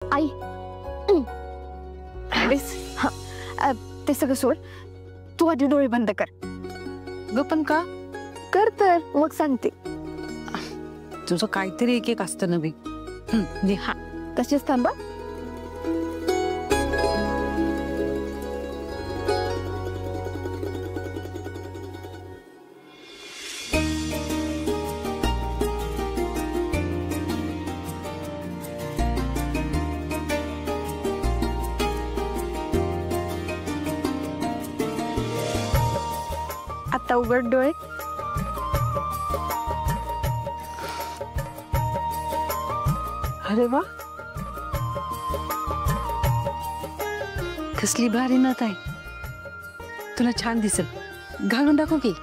आई ते सगळं सोड, तू आधी डोळे बंद कर. ग पण का? कर तर मग सांगते. तुझं काहीतरी एक एक असतं नवी. हा तशीच थांबा. आता उघड डोळे. अरे वा, कसली भारी नथ आहे. तुला छान दिसेल, घालून टाकू की?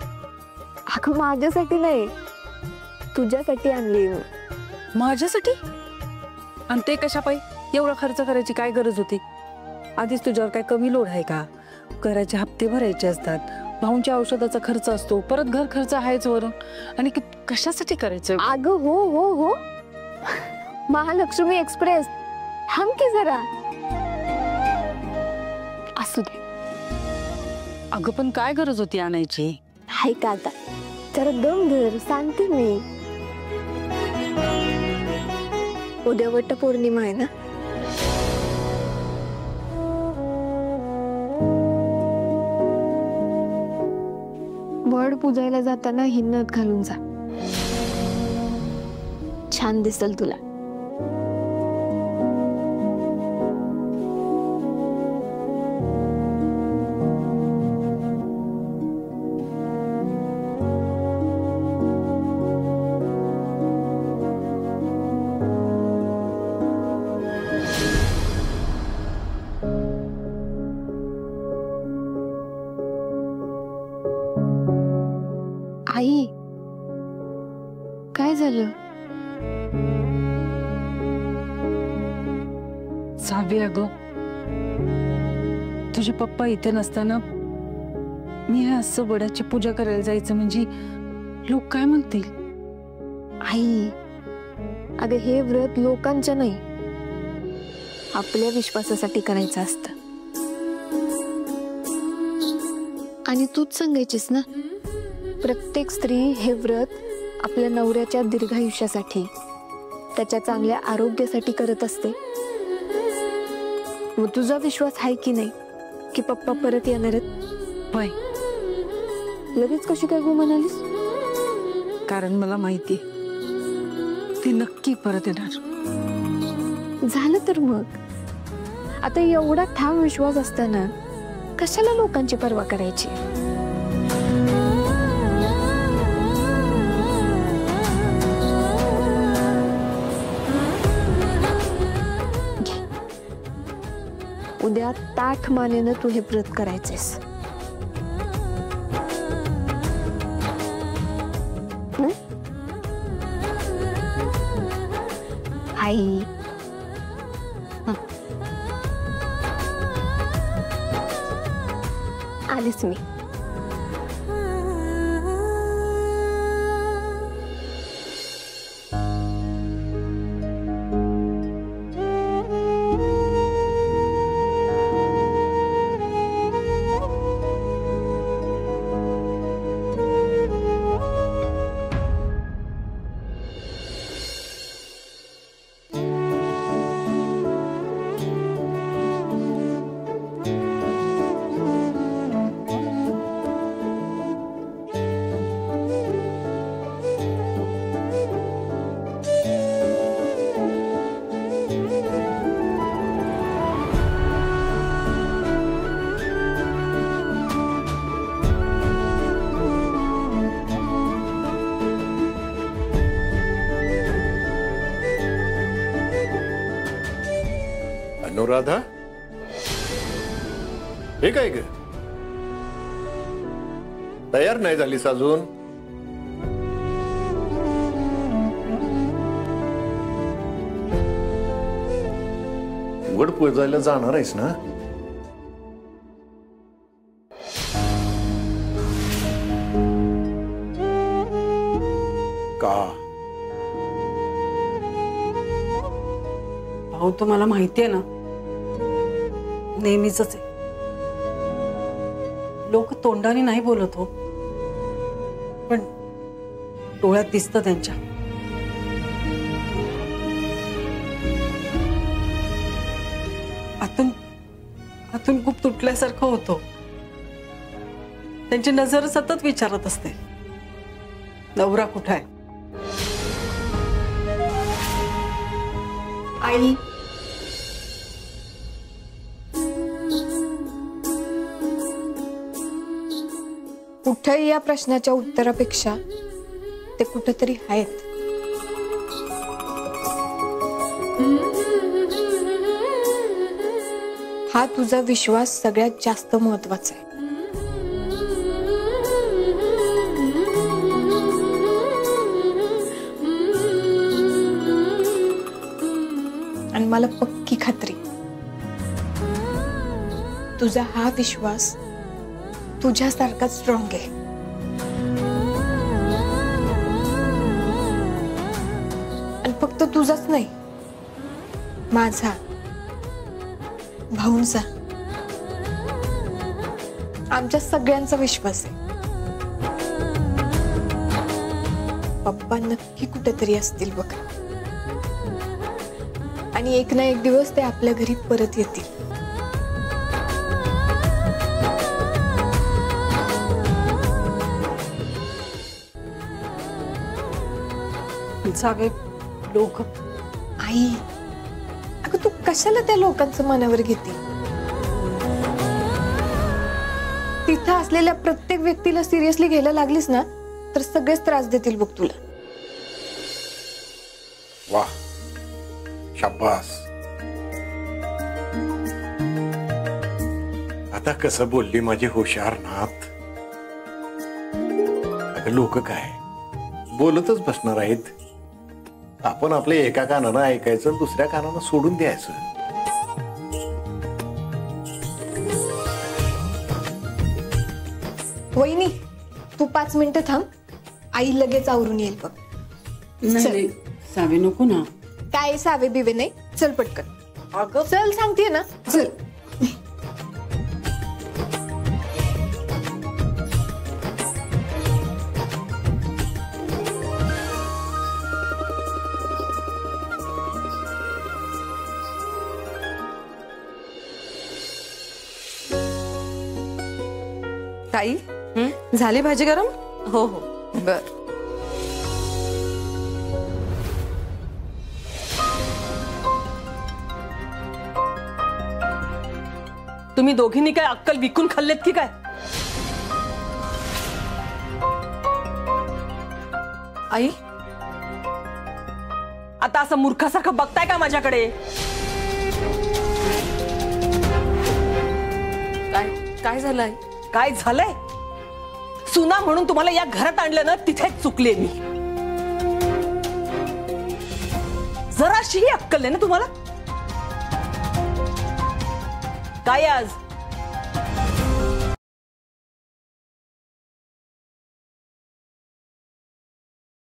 अगं माझ्यासाठी नाही, तुझ्यासाठी आणली. माझ्यासाठी? आणि ते कशा पाहिजे एवढा खर्च करायची काय गरज होती? आधीच तुझ्यावर काय कमी लोड आहे का? घराचे हप्ते भरायचे असतात, भाऊंच्या औषधाचा खर्च असतो, परत घर खर्च आहेच वरून. आणि कशासाठी करायचं? अगं हो हो हो, महालक्ष्मी एक्सप्रेस. थांब की जरा. असू दे. अगं पण काय गरज होती आणायची? हाय का आता, जरा दम धर, सांगते मी. उद्या वटपौर्णिमा आहे ना. वड पूजायला जाताना ही नथ घालून जा, छान दिसेल तुला. आई काय झालं? सावी, अगं तुझे पप्पा इथे नसताना मी असं वडाची पूजा करायला जायचं म्हणजे लोक काय म्हणतील? आई अगं हे व्रत लोकांच्या नाही, आपल्या विश्वासासाठी करायचं असतं. आणि तूच सांगायचीस ना, प्रत्येक स्त्री हे व्रत आपल्या नवऱ्याच्या दीर्घायुष्यासाठी, त्याच्या चांगल्या आरोग्यासाठी करत असते. मग तुझा विश्वास आहे की नाही की पप्पा परत येणार आहेत? होय. लगेच कशी काय गो म्हणालीस? कारण मला माहिती ती नक्की परत येणार. झालं तर मग, आता एवढा ठाम विश्वास असताना कशाला लोकांची पर्वा करायची? उद्या ताठ मानेनं तू हे व्रत करायचेस. आई आलीस मी. अनुराधा, हे काय ग, तयार नाही झालीस अजून? वड पूजायला जाणार आहेस ना? का अहो तुम्हाला माहितीये ना, नेहमीच आहे, लोक तोंडाने नाही बोलत हो, पण डोळ्यात दिसतं त्यांच्या. आतून आतून खूप तुटल्यासारखं होतं. त्यांची नजर सतत विचारत असते, नवरा कुठे आहे. आई, कुठेही या प्रश्नाच्या उत्तरापेक्षा ते कुठेतरी आहेत. हा तुझा विश्वास सगळ्यात जास्त महत्वाचा आहे. आणि मला पक्की खात्री, तुझा हा विश्वास तुझ्यासारखा स्ट्रॉंग आहे. आणि फक्त तुझाच नाही, माझा, भाऊंचा, आमच्या सगळ्यांचा विश्वास आहे. पप्पा नक्की कुठेतरी असतील बघ, आणि एक ना एक दिवस ते आपल्या घरी परत येतील. सगळे लोक. आई, अगं तू कशाला त्या लोकांचं मनावर घेते? तिथं असलेल्या प्रत्येक व्यक्तीला सिरियसली घ्यायला लागलीस ना, तर सगळेच त्रास देतील बघ तुला. वाह, शाबास. आता कसं बोलली माझी हुशार नाथ. अगं लोक काय बोलतच बसणार आहेत, आपण आपल्या एका कानानं ऐकायचं आणि दुसऱ्या कानानं सोडून द्यायचं. वहिनी, तू 5 मिनिटं थांब, आई लगेच आवरून येईल बघ. नाही सावे नको ना. काय सावे बिवे नाही, चल पटकन. अगं चल सांगते ना, चल. ताई, झाली भाजी गरम? हो हो. बर. तुम्ही दोघींनी काय अक्कल विकून खाल्लेत की काय? आई, आता असं मूर्खासारखं बघताय का माझ्याकडे? काय झालं आई? काय झालंय? सुना म्हणून तुम्हाला या घरात आणलं ना, तिथेच चुकले मी. जराशीही अक्कल नाही ना तुम्हाला? काय आज